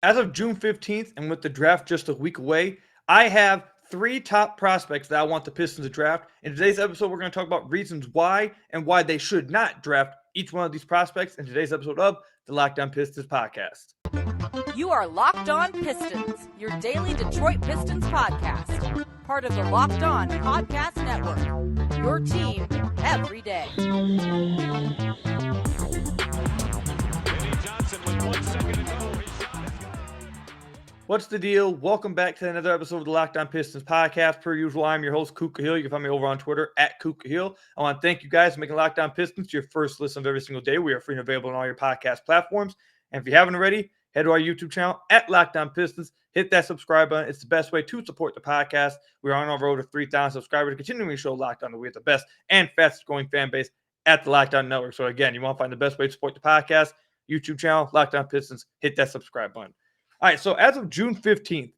As of June 15th, and with the draft just a week away, I have three top prospects that I want the Pistons to draft. In today's episode, we're going to talk about reasons why and why they should not draft each one of these prospects in today's episode of the Locked On Pistons podcast. You are Locked On Pistons, your daily Detroit Pistons podcast. Part of the Locked On Podcast Network. Your team every day. What's the deal? Welcome back to another episode of the Locked On Pistons podcast. Per usual, I'm your host, Kook Cahill. You can find me over on Twitter at Kook Cahill. I want to thank you guys for making Locked On Pistons your first listen of every single day. We are free and available on all your podcast platforms. And if you haven't already, head to our YouTube channel at Locked On Pistons. Hit that subscribe button. It's the best way to support the podcast. We're on our road to 3,000 subscribers, continuing to show Locked On that we have the best and fastest growing fan base at the Locked On Network. So again, you want to find the best way to support the podcast, YouTube channel, Locked On Pistons. Hit that subscribe button. All right, so as of June 15th,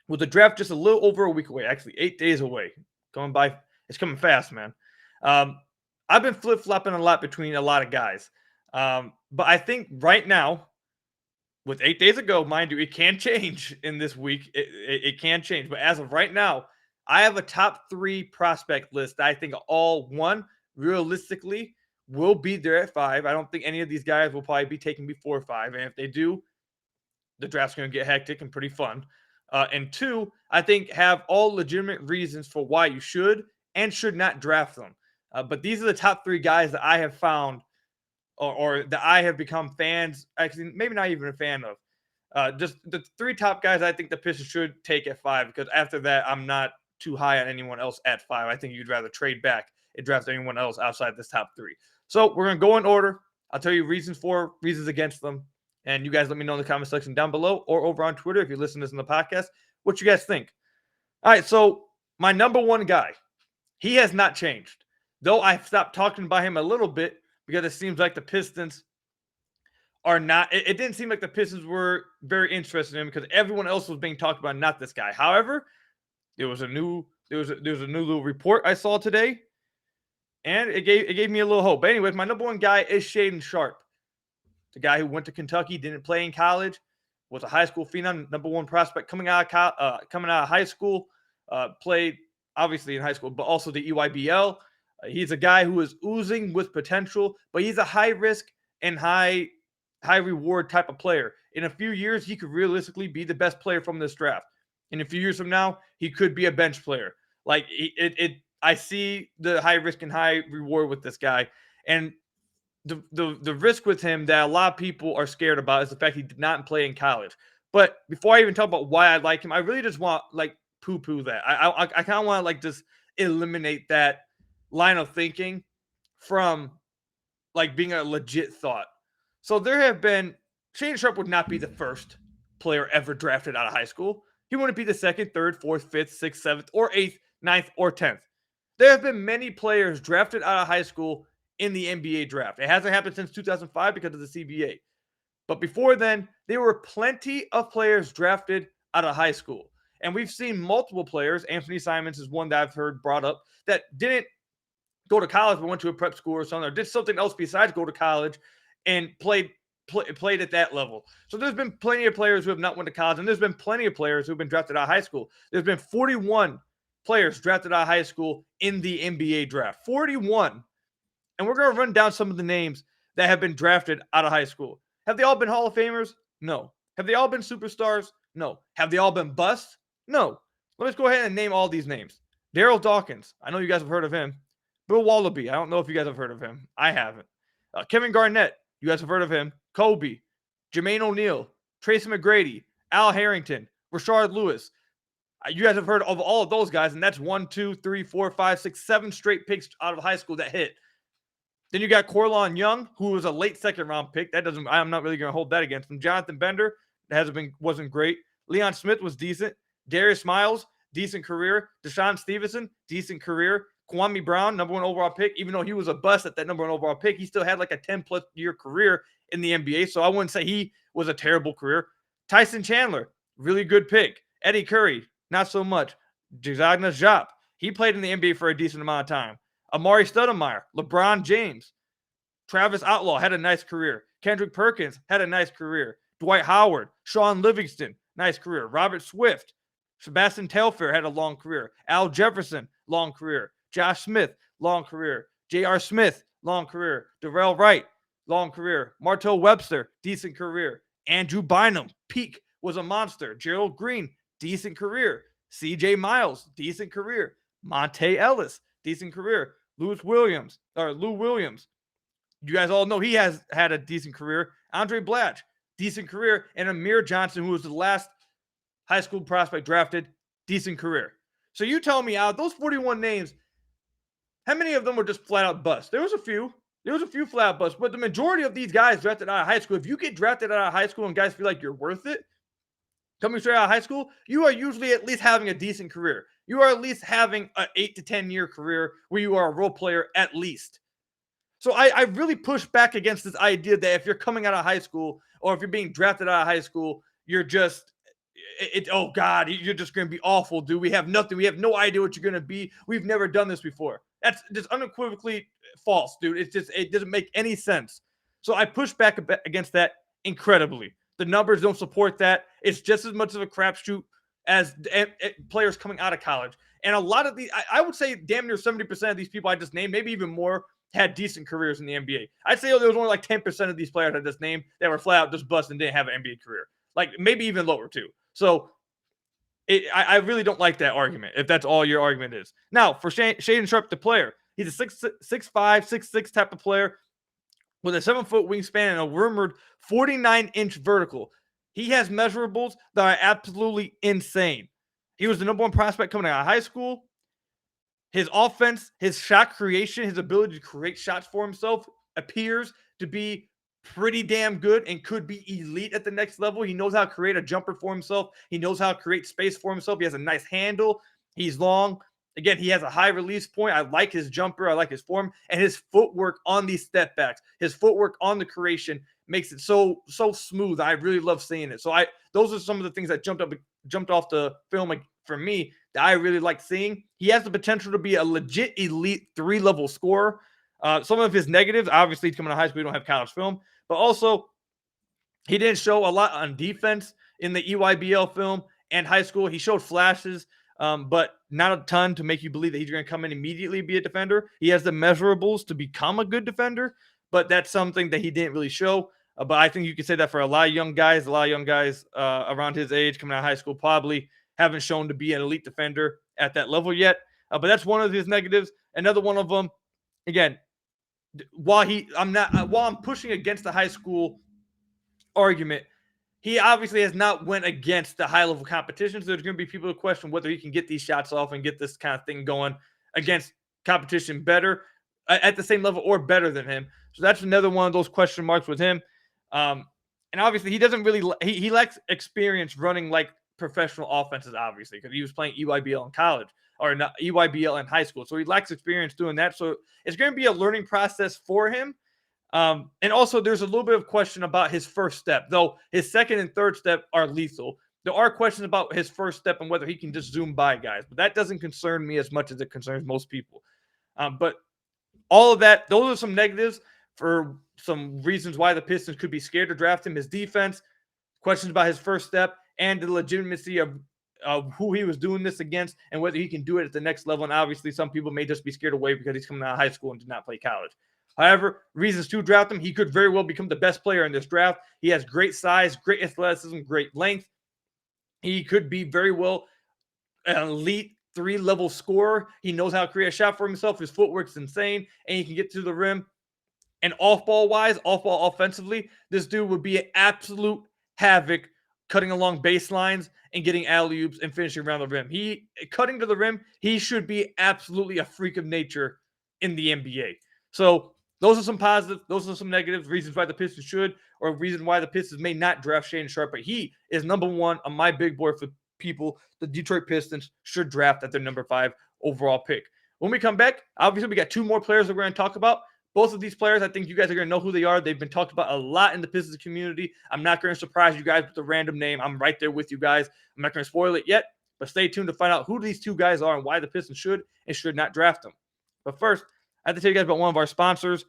with the draft just a little over a week away, actually 8 days away, it's coming fast, man. I've been flip-flopping a lot between a lot of guys. But I think right now, with 8 days ago, mind you, it can change in this week. It can change. But as of right now, I have a top three prospect list that I think all one, realistically, will be there at 5. I don't think any of these guys will probably be taken before 5. And if they do, the draft's going to get hectic and pretty fun. And 2, I think have all legitimate reasons for why you should and should not draft them. But these are the top 3 guys that I have found or that I have become fans, actually maybe not even a fan of. Just the 3 top guys I think the Pistons should take at 5, because after that, I'm not too high on anyone else at 5. I think you'd rather trade back and draft anyone else outside this top 3. So we're going to go in order. I'll tell you reasons for, reasons against them. And you guys let me know in the comment section down below or over on Twitter if you listen to this in the podcast, what you guys think. All right, so my number one guy, he has not changed. Though I've stopped talking about him a little bit because it seems like the Pistons are not, it didn't seem like the Pistons were very interested in him because everyone else was being talked about, not this guy. However, there was a new little report I saw today, and it gave me a little hope. But anyways, my number one guy is Shaedon Sharpe. The guy who went to Kentucky, didn't play in college, was a high school phenom, number one prospect coming out of high school, played obviously in high school, but also the EYBL. He's a guy who is oozing with potential, but he's a high risk and high reward type of player. In a few years, he could realistically be the best player from this draft. In a few years from now, he could be a bench player. Like I see the high risk and high reward with this guy, and the risk with him that a lot of people are scared about is the fact he did not play in college. But before I even talk about why I like him, I really just want poo-poo that. I kind of want to just eliminate that line of thinking from being a legit thought. So there have been, Shaedon Sharpe would not be the first player ever drafted out of high school. He wouldn't be the 2nd, 3rd, 4th, 5th, 6th, 7th, or 8th, 9th, or 10th. There have been many players drafted out of high school in the NBA draft. It hasn't happened since 2005 because of the CBA. But before then, there were plenty of players drafted out of high school. And we've seen multiple players, Anthony Simons is one that I've heard brought up, that didn't go to college but went to a prep school or something, or did something else besides go to college and played at that level. So there's been plenty of players who have not went to college, and there's been plenty of players who have been drafted out of high school. There's been 41 players drafted out of high school in the NBA draft. 41. And we're going to run down some of the names that have been drafted out of high school. Have they all been Hall of Famers? No. Have they all been superstars? No. Have they all been busts? No. Let's go ahead and name all these names. Daryl Dawkins. I know you guys have heard of him. Bill Wallaby. I don't know if you guys have heard of him. I haven't. Kevin Garnett. You guys have heard of him. Kobe. Jermaine O'Neal. Tracy McGrady. Al Harrington. Rashard Lewis. You guys have heard of all of those guys, and that's 1, 2, 3, 4, 5, 6, 7 straight picks out of high school that hit. Then you got Corlon Young, who was a late 2nd round pick. I'm not really going to hold that against him. Jonathan Bender, wasn't great. Leon Smith was decent. Darius Miles, decent career. Deshaun Stevenson, decent career. Kwame Brown, number 1 overall pick. Even though he was a bust at that number 1 overall pick, he still had a 10+ year career in the NBA. So I wouldn't say he was a terrible career. Tyson Chandler, really good pick. Eddie Curry, not so much. Jagna Diop, he played in the NBA for a decent amount of time. Amari Stoudemire, LeBron James, Travis Outlaw had a nice career. Kendrick Perkins had a nice career. Dwight Howard, Sean Livingston, nice career. Robert Swift, Sebastian Telfair had a long career. Al Jefferson, long career. Josh Smith, long career. J.R. Smith, long career. Darrell Wright, long career. Martell Webster, decent career. Andrew Bynum, peak, was a monster. Gerald Green, decent career. C.J. Miles, decent career. Monte Ellis, decent career. Lou Williams. You guys all know he has had a decent career. Andre Blatch, decent career. And Amir Johnson, who was the last high school prospect drafted, decent career. So you tell me, out those 41 names, how many of them were just flat out busts? There was a few flat out busts, but the majority of these guys drafted out of high school, if you get drafted out of high school and guys feel like you're worth it, coming straight out of high school, you are usually at least having a decent career. You are at least having an 8 to 10 year career where you are a role player at least. So I really push back against this idea that if you're coming out of high school or if you're being drafted out of high school, you're just, oh God, you're just going to be awful, dude. We have nothing. We have no idea what you're going to be. We've never done this before. That's just unequivocally false, dude. It doesn't make any sense. So I push back against that incredibly. The numbers don't support that. It's just as much of a crapshoot as players coming out of college. And a lot of these, I would say damn near 70% of these people I just named, maybe even more, had decent careers in the NBA. I'd say there was only like 10% of these players I just named that were flat out just bust and didn't have an NBA career. Like maybe even lower too. So I really don't like that argument if that's all your argument is. Now, for Shaedon Sharpe, the player, he's a 6'5", 6'6" type of player with a 7-foot wingspan and a rumored 49-inch vertical. He has measurables that are absolutely insane. He was the number one prospect coming out of high school. His offense, his shot creation, his ability to create shots for himself appears to be pretty damn good and could be elite at the next level. He knows how to create a jumper for himself. He knows how to create space for himself. He has a nice handle. He's long. Again, he has a high release point. I like his jumper. I like his form. And his footwork on these step backs, his footwork on the creation makes it so smooth. I really love seeing it. So those are some of the things that jumped off the film for me that I really like seeing. He has the potential to be a legit elite 3-level scorer. Some of his negatives, obviously, coming to high school, we don't have college film, but also he didn't show a lot on defense in the EYBL film and high school. He showed flashes, but not a ton to make you believe that he's going to come in immediately and be a defender. He has the measurables to become a good defender, but that's something that he didn't really show. But I think you could say that for a lot of young guys. A lot of young guys around his age coming out of high school probably haven't shown to be an elite defender at that level yet. But that's one of his negatives. Another one of them, again, while I'm pushing against the high school argument, he obviously has not went against the high level competition. So there's going to be people who question whether he can get these shots off and get this kind of thing going against competition better at the same level or better than him. So that's another one of those question marks with him. And obviously he doesn't really, he lacks experience running like professional offenses, obviously, because he was playing EYBL in college or not EYBL in high school. So he lacks experience doing that. So it's going to be a learning process for him. And also there's a little bit of question about his first step, though his second and third step are lethal. There are questions about his first step and whether he can just zoom by guys, but that doesn't concern me as much as it concerns most people. But all of that, those are some negatives for some reasons why the Pistons could be scared to draft him. His defense, questions about his first step, and the legitimacy of who he was doing this against and whether he can do it at the next level. And obviously some people may just be scared away because he's coming out of high school and did not play college. However, reasons to draft him, he could very well become the best player in this draft. He has great size, great athleticism, great length. He could be very well an elite 3-level scorer. He knows how to create a shot for himself. His footwork's insane, and he can get to the rim. And off-ball offensively, this dude would be an absolute havoc cutting along baselines and getting alley-oops and finishing around the rim. Cutting to the rim, he should be absolutely a freak of nature in the NBA. So those are some positives. Those are some negatives, reasons why the Pistons should, or reason why the Pistons may not draft Shaedon Sharpe. But he is number one on my big board for people the Detroit Pistons should draft at their number 5 overall pick. When we come back, obviously we got 2 more players that we're going to talk about. Both of these players, I think you guys are going to know who they are. They've been talked about a lot in the Pistons community. I'm not going to surprise you guys with a random name. I'm right there with you guys. I'm not going to spoil it yet, but stay tuned to find out who these 2 guys are and why the Pistons should and should not draft them. But first, I have to tell you guys about one of our sponsors,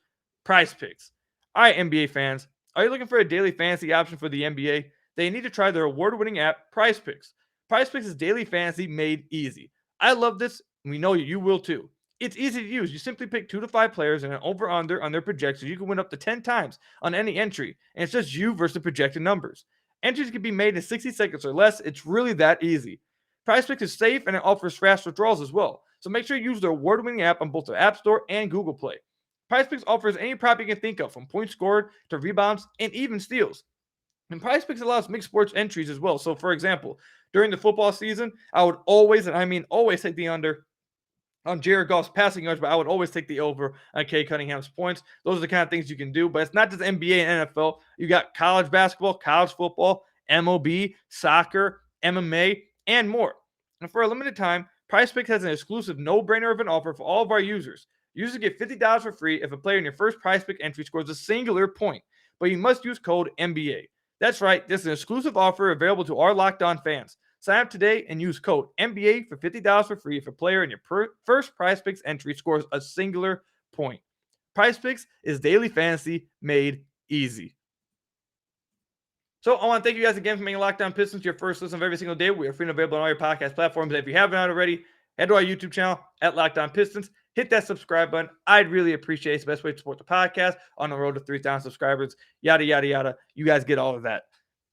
PrizePicks. All right, NBA fans, Are you looking for a daily fantasy option for the NBA? Then you need to try their award-winning app, PrizePicks. PrizePicks is daily fantasy made easy. I love this. We know you will too. It's easy to use. You simply pick 2 to 5 players and an over-under on their projections. You can win up to 10 times on any entry, and it's just you versus the projected numbers. Entries can be made in 60 seconds or less. It's really that easy. PrizePicks is safe and it offers fast withdrawals as well. So make sure you use their award-winning app on both the App Store and Google Play. PrizePicks offers any prop you can think of, from points scored to rebounds and even steals. And PrizePicks allows mixed sports entries as well. So, for example, during the football season, I would always, and I mean always, take the under on Jared Goff's passing yards, but I would always take the over on Cade Cunningham's points. Those are the kind of things you can do. But it's not just NBA and NFL. You got college basketball, college football, MLB, soccer, MMA, and more. And for a limited time, PrizePicks has an exclusive no-brainer of an offer for all of our users. Users get $50 for free if a player in your first PrizePick entry scores a singular point, but you must use code NBA. That's right, this is an exclusive offer available to our Locked On fans. Sign up today and use code NBA for $50 for free if a player in your first PrizePicks entry scores a singular point. PrizePicks is daily fantasy made easy. So I want to thank you guys again for making Locked On Pistons your first listen of every single day. We are free and available on all your podcast platforms. And if you haven't already, head to our YouTube channel at Locked On Pistons. Hit that subscribe button. I'd really appreciate it. It's the best way to support the podcast on the road to 3,000 subscribers. Yada, yada, yada. You guys get all of that.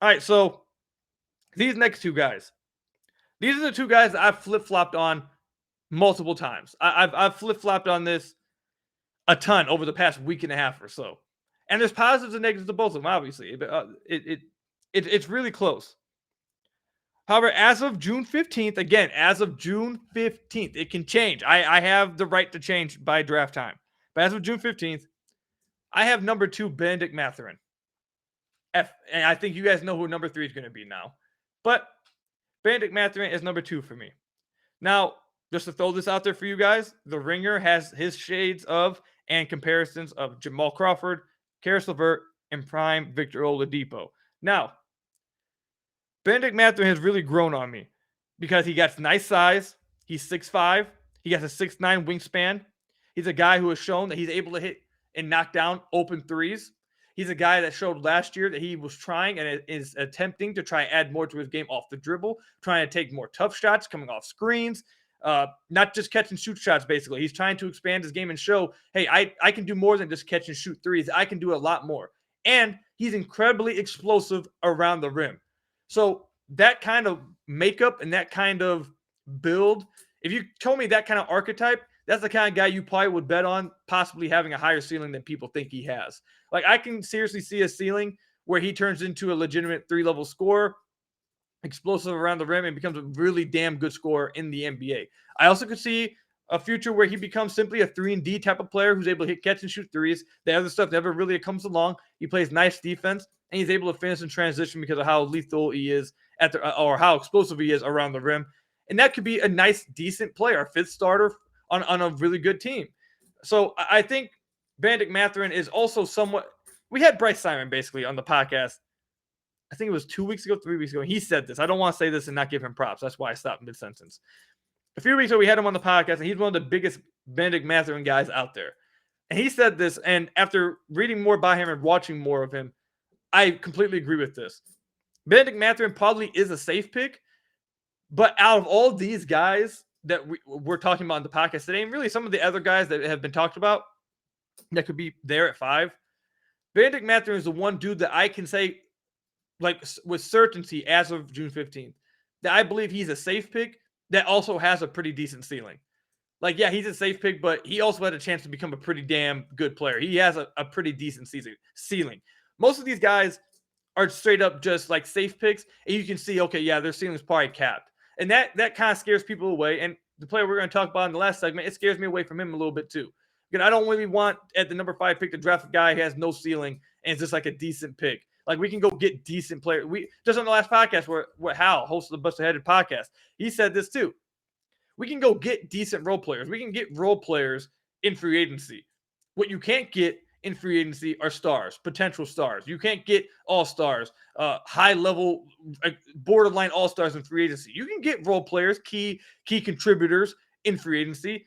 All right, so these next 2 guys. These are the 2 guys that I've flip-flopped on multiple times. I've flip-flopped on this a ton over the past week and a half or so. And there's positives and negatives to both of them, obviously. It's really close. However, as of June 15th, again, as of June 15th, it can change. I have the right to change by draft time. But as of June 15th, I have number 2, Bennedict Mathurin. And I think you guys know who number 3 is going to be now. But Bennedict Mathurin is number 2 for me. Now, just to throw this out there for you guys, The Ringer has his shades of and comparisons of Jamal Crawford, Karis LeVert, and prime Victor Oladipo. Now, Bennedict Mathurin has really grown on me because he got nice size. He's 6'5". He has a 6'9" wingspan. He's a guy who has shown that he's able to hit and knock down open threes. He's a guy that showed last year that he was trying and is attempting to try and add more to his game off the dribble, trying to take more tough shots coming off screens, not just catch and shoot shots, basically. He's trying to expand his game and show, hey, I can do more than just catch and shoot threes. I can do a lot more. And he's incredibly explosive around the rim. So that kind of makeup and that kind of build, if you told me that kind of archetype, that's the kind of guy you probably would bet on possibly having a higher ceiling than people think he has. Like, I can seriously see a ceiling where he turns into a legitimate 3-level scorer, explosive around the rim, and becomes a really damn good scorer in the NBA. I also could see a future where he becomes simply a 3-and-D type of player who's able to hit, catch, and shoot threes. The other stuff never really comes along. He plays nice defense, and he's able to finish in transition because of how lethal he is or how explosive he is around the rim. And that could be a nice, decent player, a 5th starter on a really good team. So I think Bennedict Mathurin is also somewhat – we had Bryce Simon basically on the podcast. I think it was 2 weeks ago, 3 weeks ago. And he said this. I don't want to say this and not give him props. That's why I stopped mid-sentence. A few weeks ago, we had him on the podcast, and he's one of the biggest Bennedict Mathurin guys out there. And he said this, and after reading more about him and watching more of him, I completely agree with this. Bennedict Mathurin probably is a safe pick, but out of all these guys that we're talking about on the podcast today, and really some of the other guys that have been talked about that could be there at 5, Bennedict Mathurin is the one dude that I can say, like, with certainty as of June 15th, that I believe he's a safe pick that also has a pretty decent ceiling. Like, yeah, he's a safe pick, but he also had a chance to become a pretty damn good player. He has a pretty decent ceiling. Most of these guys are straight up just like safe picks, and you can see, okay, yeah, their ceiling's probably capped. And that kind of scares people away. And the player we're going to talk about in the last segment, it scares me away from him a little bit too. Because I don't really want at the number 5 pick to draft a guy who has no ceiling and it's just like a decent pick. Like, we can go get decent players. We just on the last podcast where Hal, host of the Busted Headed podcast, he said this too. We can go get decent role players. We can get role players in free agency. What you can't get in free agency are stars, potential stars. You can't get all-stars, high-level, borderline all-stars in free agency. You can get role players, key contributors in free agency.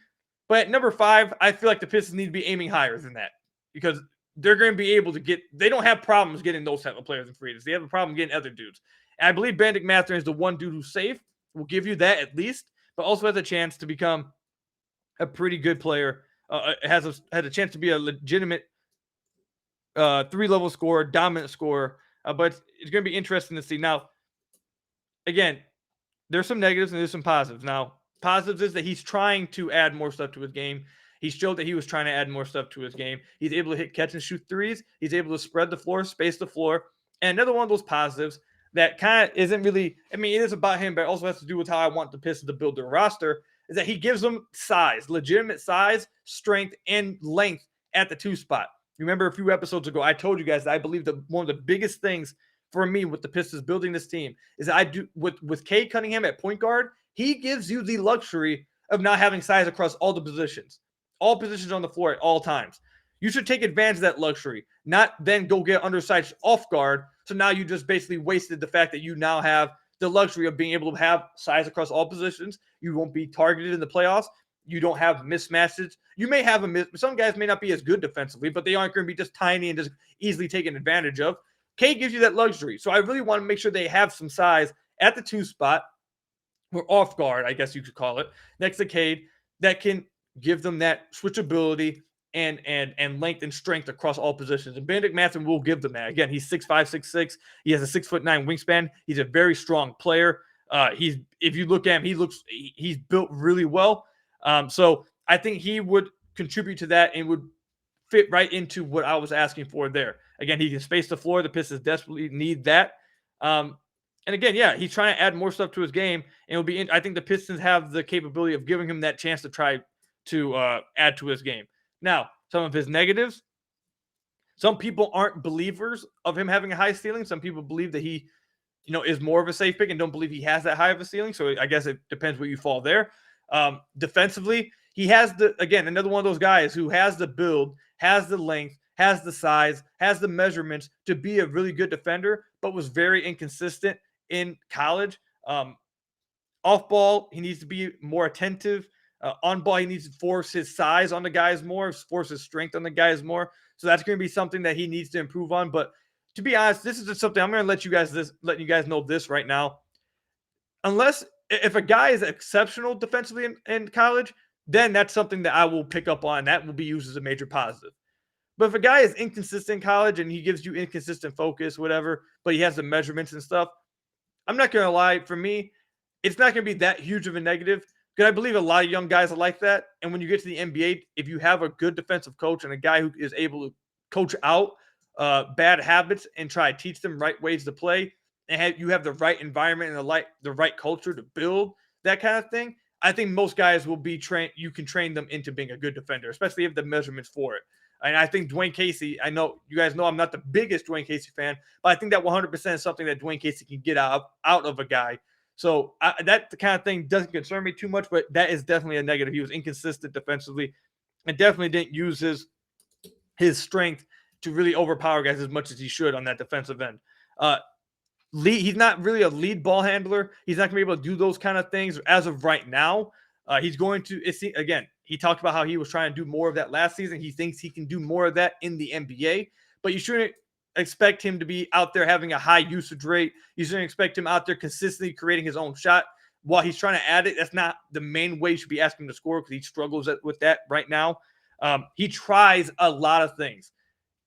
But at number 5, I feel like the Pistons need to be aiming higher than that because they're going to be able to get, they don't have problems getting those type of players in free agency. They have a problem getting other dudes. And I believe Bennedict Mathurin is the one dude who's safe, will give you that at least, but also has a chance to become a pretty good player. Has a chance to be a legitimate 3-level scorer, dominant scorer. But it's going to be interesting to see. Now, again, there's some negatives and there's some positives. Now, positives is that he's trying to add more stuff to his game. He showed that he was trying to add more stuff to his game. He's able to hit catch and shoot threes. He's able to spread the floor, space the floor. And another one of those positives that kind of isn't really, I mean, it is about him, but it also has to do with how I want the Pistons to build their roster, is that he gives them size, legitimate size, strength, and length at the 2 spot. Remember a few episodes ago, I told you guys that I believe that one of the biggest things for me with the Pistons building this team is that I do with Cade Cunningham at point guard, he gives you the luxury of not having size across all the positions on the floor at all times. You should take advantage of that luxury, not then go get undersized off guard. So now you just basically wasted the fact that you now have the luxury of being able to have size across all positions. You won't be targeted in the playoffs. You don't have mismatches. You may have some guys may not be as good defensively, but they aren't going to be just tiny and just easily taken advantage of. Cade gives you that luxury. So I really want to make sure they have some size at the 2 spot, or off guard, I guess you could call it, next to Cade, that can give them that switchability and length and strength across all positions. And Bennedict Mathurin will give them that. Again, he's 6'5", 6'6". He has a 6'9" wingspan. He's a very strong player. If you look at him, he's built really well. So I think he would contribute to that and would fit right into what I was asking for there. Again, he can space the floor. The Pistons desperately need that. And again, yeah, he's trying to add more stuff to his game. And I think the Pistons have the capability of giving him that chance to try to add to his game. Now, some of his negatives. Some people aren't believers of him having a high ceiling. Some people believe that he, is more of a safe pick and don't believe he has that high of a ceiling. So I guess it depends where you fall there. Defensively, he has another one of those guys who has the build, has the length, has the size, has the measurements to be a really good defender, but was very inconsistent in college. Off ball, he needs to be more attentive. On ball, he needs to force his size on the guys more, force his strength on the guys more. So that's going to be something that he needs to improve on. But to be honest, this is just something I'm going to let you guys know this right now. If a guy is exceptional defensively in college, then that's something that I will pick up on. That will be used as a major positive. But if a guy is inconsistent in college and he gives you inconsistent focus, whatever, but he has the measurements and stuff, I'm not going to lie. For me, it's not going to be that huge of a negative. Because I believe a lot of young guys are like that. And when you get to the NBA, if you have a good defensive coach and a guy who is able to coach out bad habits and try to teach them right ways to play, and you have the right environment and the right culture to build that kind of thing, I think most guys will be trained. You can train them into being a good defender, especially if the measurements for it. And I think Dwayne Casey, I know you guys know I'm not the biggest Dwayne Casey fan, but I think that 100% is something that Dwayne Casey can get out of a guy. So that kind of thing doesn't concern me too much, but that is definitely a negative. He was inconsistent defensively and definitely didn't use his strength to really overpower guys as much as he should on that defensive end. He's not really a lead ball handler. He's not going to be able to do those kind of things as of right now. He's going to, again, he talked about how he was trying to do more of that last season. He thinks he can do more of that in the NBA, but you shouldn't expect him to be out there having a high usage rate. You shouldn't expect him out there consistently creating his own shot while he's trying to add it. That's not the main way you should be asking him to score, because he struggles with that right now. He tries a lot of things,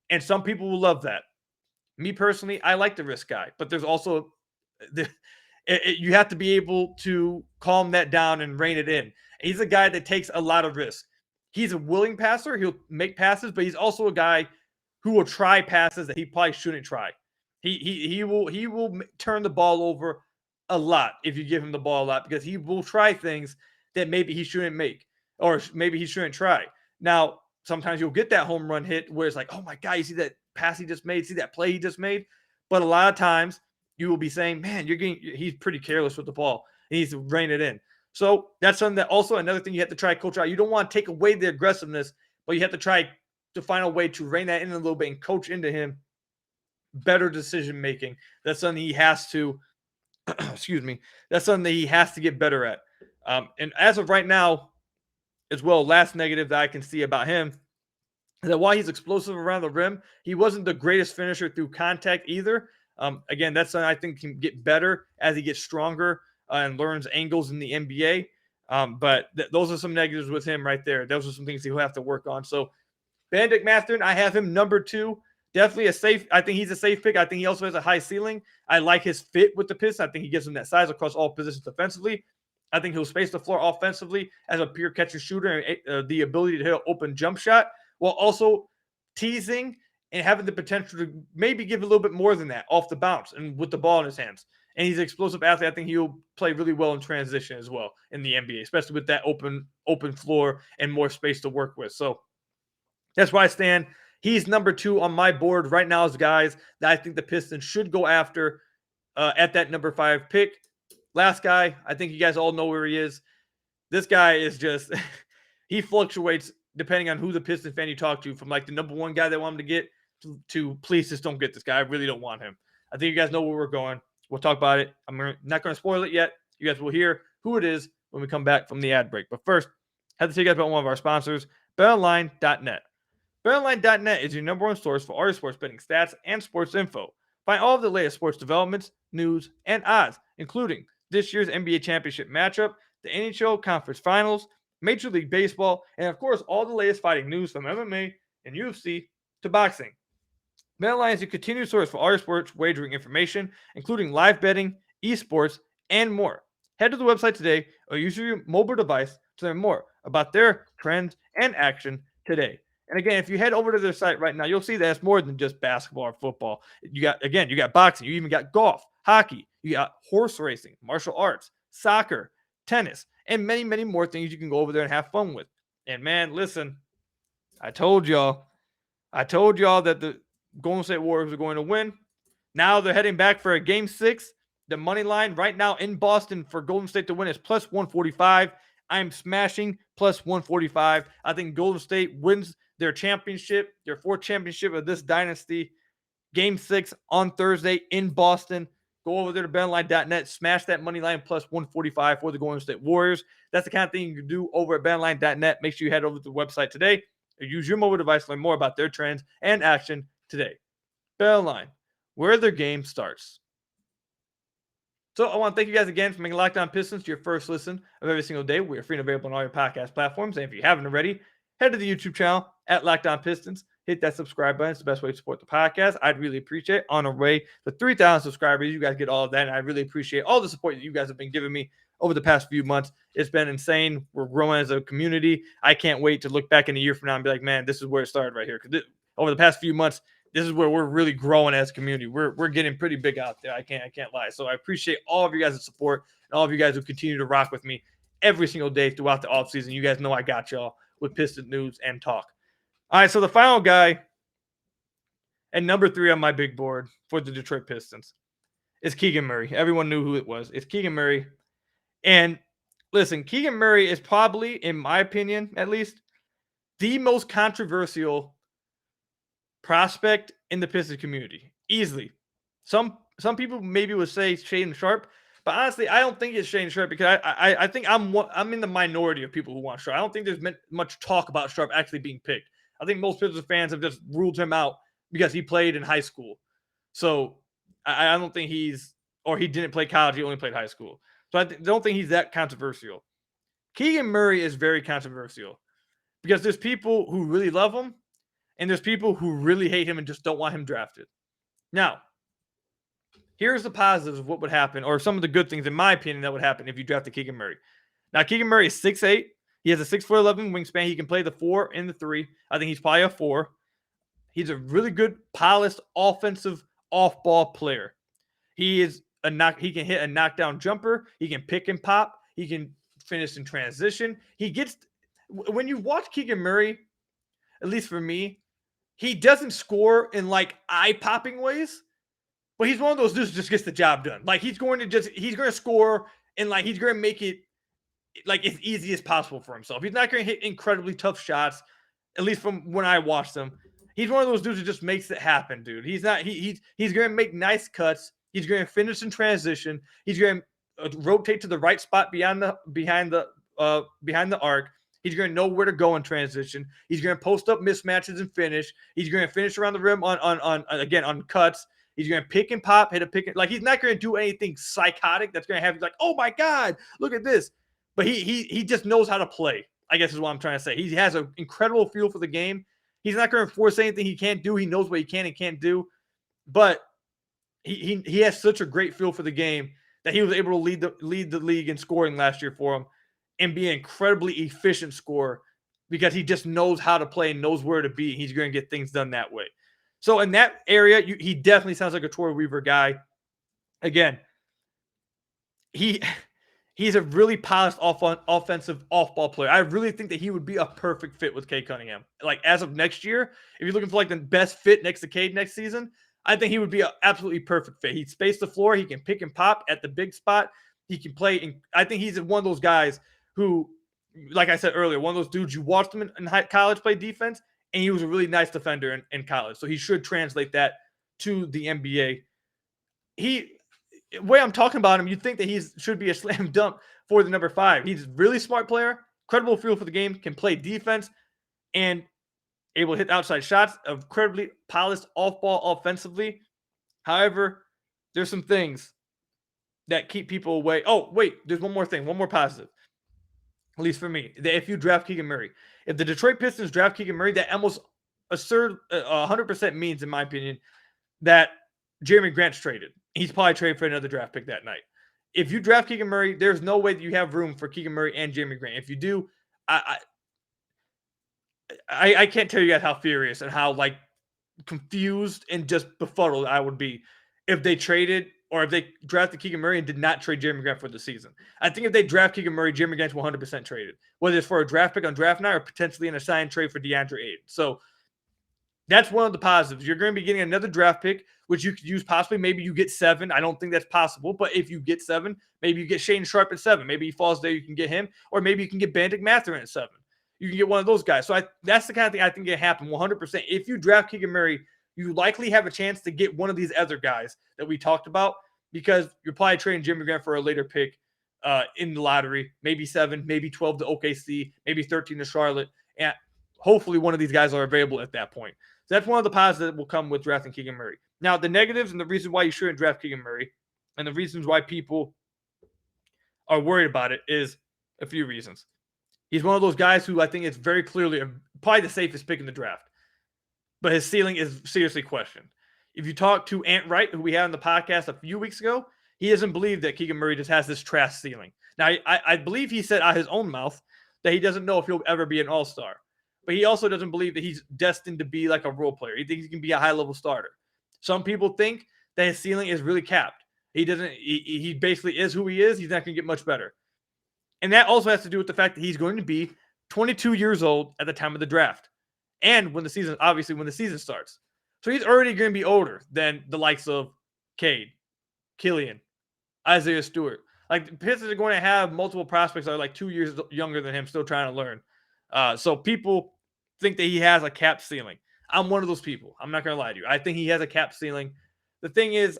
and some people will love that. Me personally, I like the risk guy, but there's also you have to be able to calm that down and rein it in. He's a guy that takes a lot of risk. He's a willing passer. He'll make passes, but he's also a guy who will try passes that he probably shouldn't try. He will turn the ball over a lot if you give him the ball a lot, because he will try things that maybe he shouldn't make, or maybe he shouldn't try. Now, sometimes you'll get that home run hit where it's like, oh my God, you see that pass he just made, see that play he just made? But a lot of times you will be saying, man, he's pretty careless with the ball. He needs to rein it in. So that's something that also another thing you have to try to coach out. You don't want to take away the aggressiveness, but you have to try to find a way to rein that in a little bit and coach into him better decision making. That's something he has to that's something that he has to get better at. And as of right now, as well, last negative that I can see about him that while he's explosive around the rim, he wasn't the greatest finisher through contact either. Again, that's something I think can get better as he gets stronger and learns angles in the NBA. But those are some negatives with him right there. Those are some things he'll have to work on. So Bennedict Mathurin, I have him number 2. Definitely a safe. I think he's a safe pick. I think he also has a high ceiling. I like his fit with the Pistons. I think he gives him that size across all positions defensively. I think he'll space the floor offensively as a pure catch and shooter and the ability to hit an open jump shot while also teasing and having the potential to maybe give a little bit more than that off the bounce and with the ball in his hands. And he's an explosive athlete. I think he'll play really well in transition as well in the NBA, especially with that open floor and more space to work with. So that's why I stand. He's number 2 on my board right now as guys that I think the Pistons should go after at that number 5 pick. Last guy, I think you guys all know where he is. This guy is just, he fluctuates depending on who the Pistons fan you talk to, from like the number 1 guy they want him to get to please just don't get this guy. I really don't want him. I think you guys know where we're going. We'll talk about it. I'm not going to spoil it yet. You guys will hear who it is when we come back from the ad break. But first, I have to tell you guys about one of our sponsors, BetOnline.net. BetOnline.net is your number 1 source for all your sports betting stats and sports info. Find all of the latest sports developments, news, and odds, including this year's NBA championship matchup, the NHL conference finals, Major League Baseball, and of course, all the latest fighting news from MMA and UFC to boxing. BetOnline is your continued source for all your sports wagering information, including live betting, esports, and more. Head to the website today or use your mobile device to learn more about their trends and action today. And again, if you head over to their site right now, you'll see that it's more than just basketball or football. You got boxing, you even got golf, hockey, you got horse racing, martial arts, soccer, tennis, and many, many more things you can go over there and have fun with. And man, listen, I told y'all that the Golden State Warriors are going to win. Now they're heading back for a game 6. The money line right now in Boston for Golden State to win is plus 145. I'm smashing plus 145. I think Golden State wins their championship, their 4th championship of this dynasty. Game 6 on Thursday in Boston. Go over there to BetOnline.net, smash that money line plus 145 for the Golden State Warriors. That's the kind of thing you can do over at BetOnline.net. Make sure you head over to the website today or use your mobile device to learn more about their trends and action today. BetOnline, where their game starts. So I want to thank you guys again for making Locked On Pistons your first listen of every single day. We are free and available on all your podcast platforms. And if you haven't already, head to the YouTube channel at Locked On Pistons. Hit that subscribe button. It's the best way to support the podcast. I'd really appreciate it. On our way to 3,000 subscribers, you guys get all of that. And I really appreciate all the support that you guys have been giving me over the past few months. It's been insane. We're growing as a community. I can't wait to look back in a year from now and be like, man, this is where it started right here. Because over the past few months, this is where we're really growing as a community. We're getting pretty big out there. I can't lie. So I appreciate all of you guys' support and all of you guys who continue to rock with me every single day throughout the offseason. You guys know I got y'all with Piston news and talk. All right, so the final guy and number 3 on my big board for the Detroit Pistons is Keegan Murray. Everyone knew who it was. It's Keegan Murray. And listen, Keegan Murray is probably, in my opinion at least, the most controversial prospect in the Pistons community. Easily. Some people maybe would say Shaedon Sharpe, but honestly, I don't think it's Shaedon Sharpe because I think I'm in the minority of people who want Sharpe. I don't think there's much talk about Sharpe actually being picked. I think most Pistons fans have just ruled him out because he played in high school. So I don't think he didn't play college. He only played high school. So I don't think he's that controversial. Keegan Murray is very controversial because there's people who really love him and there's people who really hate him and just don't want him drafted. Now, here's the positives of what would happen, or some of the good things, in my opinion, that would happen if you drafted Keegan Murray. Now, Keegan Murray is 6'8". He has a 6'11" wingspan. He can play the 4 and the 3. I think he's probably a 4. He's a really good, polished, offensive, off-ball player. He can hit a knockdown jumper. He can pick and pop. He can finish in transition. When you watch Keegan Murray, at least for me, he doesn't score in like eye-popping ways, but he's one of those dudes who just gets the job done. Like he's going to score and like he's going to make it like as easy as possible for himself. He's not going to hit incredibly tough shots, at least from when I watched him. He's one of those dudes who just makes it happen, dude. He's going to make nice cuts. He's going to finish in transition. He's going to rotate to the right spot behind the arc. He's going to know where to go in transition. He's going to post up mismatches and finish. He's going to finish around the rim on cuts. He's going to pick and pop, hit a pick. Like, he's not going to do anything psychotic that's going to have you like, oh my God, look at this. But he just knows how to play, I guess is what I'm trying to say. He has an incredible feel for the game. He's not going to force anything he can't do. He knows what he can and can't do. But he has such a great feel for the game that he was able to lead the league in scoring last year for him and be an incredibly efficient scorer because he just knows how to play and knows where to be. He's going to get things done that way. So in that area, he definitely sounds like a Troy Weaver guy. Again, he's a really polished offensive off-ball player. I really think that he would be a perfect fit with Cade Cunningham. Like, as of next year, if you're looking for like the best fit next to Cade next season, I think he would be an absolutely perfect fit. He'd space the floor. He can pick and pop at the big spot. He can play. And I think he's one of those guys who, like I said earlier, one of those dudes you watched him in college play defense, and he was a really nice defender in college. So he should translate that to the NBA. The way I'm talking about him, you'd think that he should be a slam dunk for the number 5. He's a really smart player, credible feel for the game, can play defense, and able to hit outside shots, incredibly polished off-ball offensively. However, there's some things that keep people away. Oh, wait, there's one more thing, one more positive, at least for me. If you draft Keegan Murray, if the Detroit Pistons draft Keegan Murray, that almost 100% means, in my opinion, that Jeremy Grant's traded. He's probably traded for another draft pick that night. If you draft Keegan Murray, there's no way that you have room for Keegan Murray and Jeremy Grant. If you do, I can't tell you guys how furious and how like confused and just befuddled I would be if they traded or if they drafted Keegan Murray and did not trade Jeremy Grant for the season. I think if they draft Keegan Murray, Jeremy Grant's 100% traded, whether it's for a draft pick on draft night or potentially an assigned trade for DeAndre Ayton. So that's one of the positives. You're going to be getting another draft pick, which you could use possibly. Maybe you get 7. I don't think that's possible. But if you get 7, maybe you get Shaedon Sharpe at 7. Maybe he falls there, you can get him. Or maybe you can get Bennedict Mathurin at 7. You can get one of those guys. So that's the kind of thing I think can happen 100%. If you draft Keegan Murray, you likely have a chance to get one of these other guys that we talked about because you're probably trading Jeremy Grant for a later pick in the lottery, maybe 7, maybe 12 to OKC, maybe 13 to Charlotte. And hopefully one of these guys are available at that point. So that's one of the positives that will come with drafting Keegan Murray. Now, the negatives and the reason why you shouldn't draft Keegan Murray and the reasons why people are worried about it is a few reasons. He's one of those guys who I think is very clearly probably the safest pick in the draft. But his ceiling is seriously questioned. If you talk to Ant Wright, who we had on the podcast a few weeks ago, he doesn't believe that Keegan Murray just has this trash ceiling. Now, I believe he said out his own mouth that he doesn't know if he'll ever be an all-star. But he also doesn't believe that he's destined to be like a role player. He thinks he can be a high-level starter. Some people think that his ceiling is really capped. He basically is who he is. He's not going to get much better. And that also has to do with the fact that he's going to be 22 years old at the time of the draft. And when the season starts. So he's already going to be older than the likes of Cade, Killian, Isaiah Stewart. Like, the Pistons are going to have multiple prospects that are like 2 years younger than him, still trying to learn. So people think that he has a cap ceiling. I'm one of those people. I'm not going to lie to you. I think he has a cap ceiling. The thing is,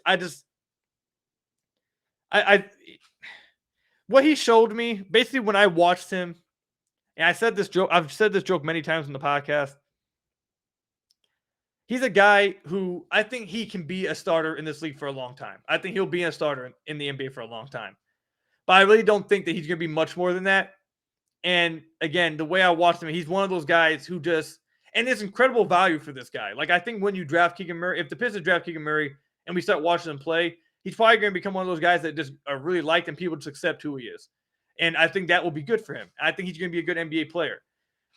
what he showed me, basically when I watched him, and I've said this joke many times in the podcast. He's a guy who I think he can be a starter in this league for a long time. I think he'll be a starter in the NBA for a long time. But I really don't think that he's going to be much more than that. And again, the way I watched him, he's one of those guys who just, and there's incredible value for this guy. Like, I think when you draft Keegan Murray, if the Pistons draft Keegan Murray and we start watching him play, he's probably going to become one of those guys that just are really liked and people just accept who he is. And I think that will be good for him. I think he's going to be a good NBA player.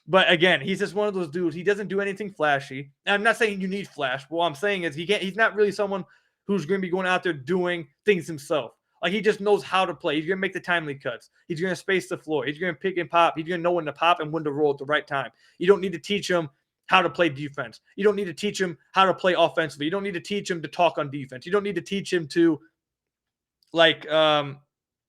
But again, he's just one of those dudes. He doesn't do anything flashy. And I'm not saying you need flash. But what I'm saying is he's not really someone who's going to be going out there doing things himself. Like, he just knows how to play. He's going to make the timely cuts. He's going to space the floor. He's going to pick and pop. He's going to know when to pop and when to roll at the right time. You don't need to teach him how to play defense. You don't need to teach him how to play offensively. You don't need to teach him to talk on defense. You don't need to teach him to, like,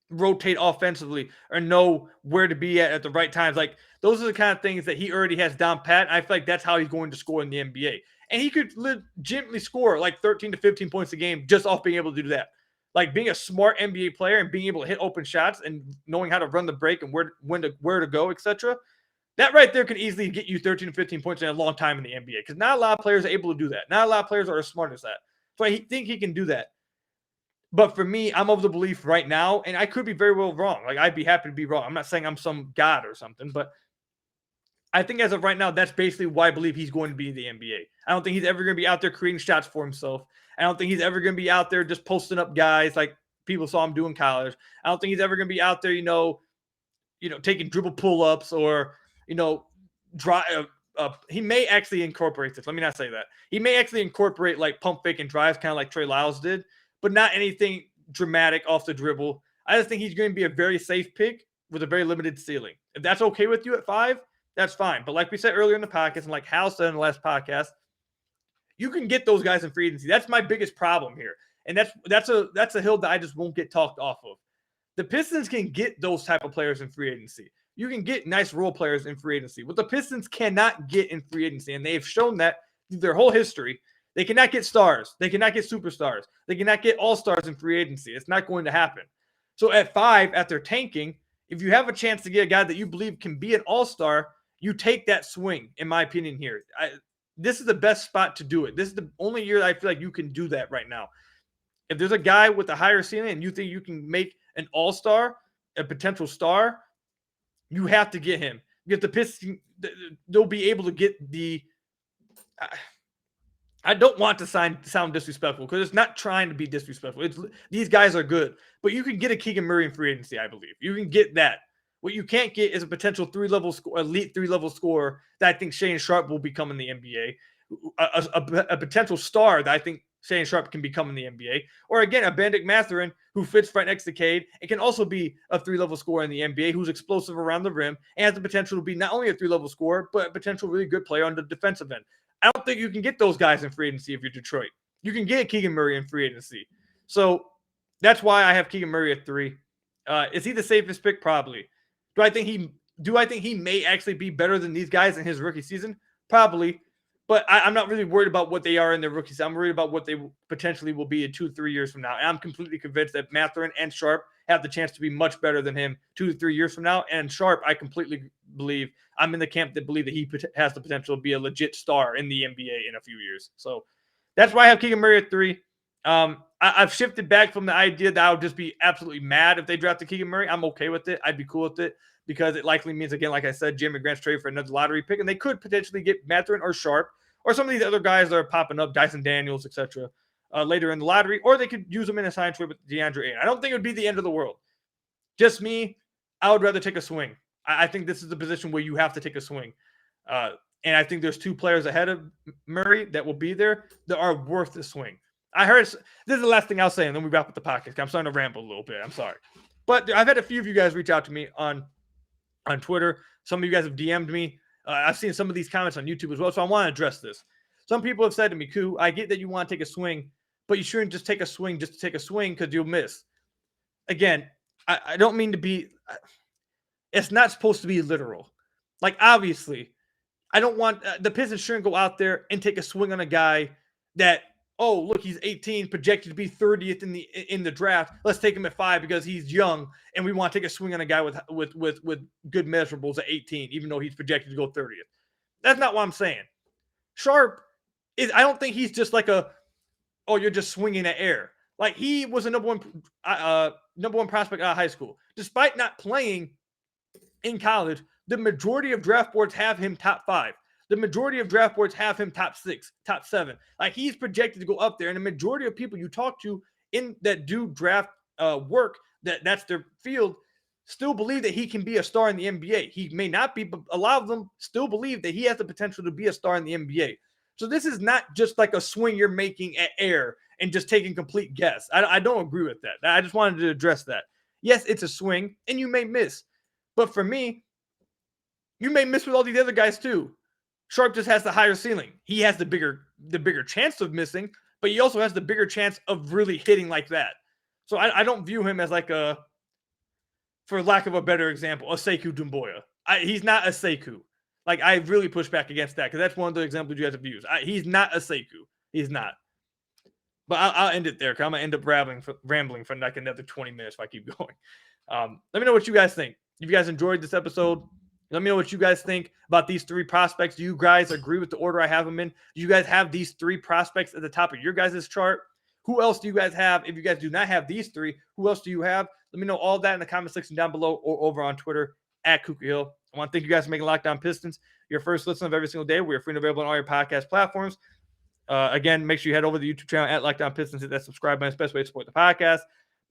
rotate offensively or know where to be at the right times. Like, those are the kind of things that he already has down pat. And I feel like that's how he's going to score in the NBA. And he could legitimately score like 13 to 15 points a game just off being able to do that. Like, being a smart NBA player and being able to hit open shots and knowing how to run the break and where to go, etc. That right there can easily get you 13 to 15 points in a long time in the NBA because not a lot of players are able to do that. Not a lot of players are as smart as that. So I think he can do that. But for me, I'm of the belief right now, and I could be very well wrong. Like, I'd be happy to be wrong. I'm not saying I'm some god or something, but I think as of right now, that's basically why I believe he's going to be in the NBA. I don't think he's ever going to be out there creating shots for himself. I don't think he's ever going to be out there just posting up guys like people saw him do in college. I don't think he's ever going to be out there, taking dribble pull-ups or, drive. He may actually incorporate this. Let me not say that. He may actually incorporate like pump fake and drives, kind of like Trey Lyles did, but not anything dramatic off the dribble. I just think he's going to be a very safe pick with a very limited ceiling. If that's okay with you at 5, that's fine. But like we said earlier in the podcast, and like Hal said in the last podcast, you can get those guys in free agency. That's my biggest problem here. And that's a hill that I just won't get talked off of. The Pistons can get those type of players in free agency. You can get nice role players in free agency. What the Pistons cannot get in free agency, and they've shown that through their whole history, they cannot get stars. They cannot get superstars. They cannot get all-stars in free agency. It's not going to happen. So at 5, after tanking, if you have a chance to get a guy that you believe can be an all-star, you take that swing, in my opinion here. This is the best spot to do it. This is the only year I feel like you can do that right now. If there's a guy with a higher ceiling and you think you can make an all-star, a potential star, you have to get him. Because the Pistons, they'll be able to get the I don't want to sound disrespectful because it's not trying to be disrespectful. These guys are good. But you can get a Keegan Murray in free agency, I believe. You can get that. What you can't get is a potential elite 3-level scorer that I think Shaedon Sharpe will become in the NBA. A potential star that I think Shaedon Sharpe can become in the NBA. Or again, a Bennedict Mathurin who fits right next to Cade and can also be a 3-level scorer in the NBA who's explosive around the rim and has the potential to be not only a 3-level scorer, but a potential really good player on the defensive end. I don't think you can get those guys in free agency if you're Detroit. You can get Keegan Murray in free agency. So that's why I have Keegan Murray at 3. Is he the safest pick? Probably. Do I think he may actually be better than these guys in his rookie season? Probably. But I'm not really worried about what they are in their rookie season. I'm worried about what they potentially will be in 2-3 years from now. And I'm completely convinced that Mathurin and Sharpe have the chance to be much better than him 2 to 3 years from now. And Sharpe, I completely believe, I'm in the camp that believe that he has the potential to be a legit star in the NBA in a few years. So that's why I have Keegan Murray at 3. I've shifted back from the idea that I would just be absolutely mad if they drafted Keegan Murray. I'm okay with it. I'd be cool with it because it likely means, again, like I said, Jeremy Grant's trade for another lottery pick, and they could potentially get Mathurin or Sharpe or some of these other guys that are popping up, Dyson Daniels, etc., later in the lottery, or they could use them in a sign trade with DeAndre Ayton. I don't think it would be the end of the world. Just me, I would rather take a swing. I think this is the position where you have to take a swing. And I think there's 2 players ahead of Murray that will be there that are worth the swing. I heard this is the last thing I'll say, and then we wrap up the podcast. I'm starting to ramble a little bit. I'm sorry. But I've had a few of you guys reach out to me on Twitter. Some of you guys have DM'd me. I've seen some of these comments on YouTube as well, so I want to address this. Some people have said to me, Koo, I get that you want to take a swing, but you shouldn't just take a swing just to take a swing because you'll miss. Again, I don't mean to be – it's not supposed to be literal. Like, obviously, I don't want the Pistons shouldn't go out there and take a swing on a guy that, oh, look, he's 18, projected to be 30th in the draft. Let's take him at 5 because he's young, and we want to take a swing on a guy with good measurables at 18, even though he's projected to go 30th. That's not what I'm saying. Sharpe I don't think he's just like you're just swinging at air. Like, he was a number one prospect out of high school. Despite not playing in college, the majority of draft boards have him top 5. The majority of draft boards have him top 6, top 7. Like, he's projected to go up there. And the majority of people you talk to in that do draft work, that's their field, still believe that he can be a star in the NBA. He may not be, but a lot of them still believe that he has the potential to be a star in the NBA. So this is not just like a swing you're making at air and just taking complete guess. I don't agree with that. I just wanted to address that. Yes, it's a swing, and you may miss. But for me, you may miss with all these other guys too. Sharpe just has the higher ceiling. He has the bigger chance of missing, but he also has the bigger chance of really hitting like that. So I don't view him as like for lack of a better example, a Sekou Doumbouya. He's not a Sekou. Like, I really push back against that because that's one of the examples you guys have used. He's not a Sekou. He's not. But I'll end it there because I'm going to end up rambling for like another 20 minutes if I keep going. Let me know what you guys think. If you guys enjoyed this episode, Let me know what you guys think about these 3 prospects. Do you guys agree with the order I have them in? Do you guys have these 3 prospects at the top of your guys' chart? Who else do you guys have? If you guys do not have these 3, who else do you have? Let me know all that in the comment section down below or over on Twitter at Kuka Hill. I want to thank you guys for making Locked On Pistons your first listen of every single day. We are free and available on all your podcast platforms. Again, make sure you head over to the YouTube channel at Locked On Pistons. Hit that subscribe button. It's the best way to support the podcast.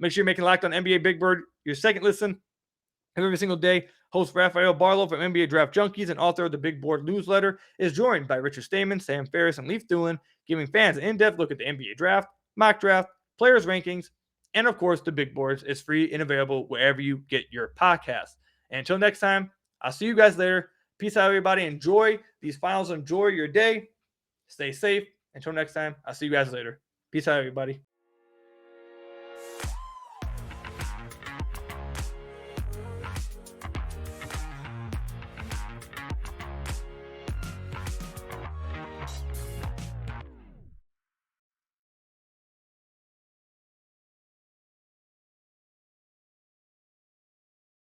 Make sure you're making Locked On NBA Big Bird your second listen every single day. Host Rafael Barlow from NBA Draft Junkies and author of the Big Board newsletter is joined by Richard Stamen, Sam Ferris, and Leaf Doolin, giving fans an in-depth look at the NBA draft, mock draft, players' rankings, and of course, the Big Boards is free and available wherever you get your podcasts. And until next time, I'll see you guys later. Peace out, everybody. Enjoy these finals. Enjoy your day. Stay safe. Until next time, I'll see you guys later. Peace out, everybody.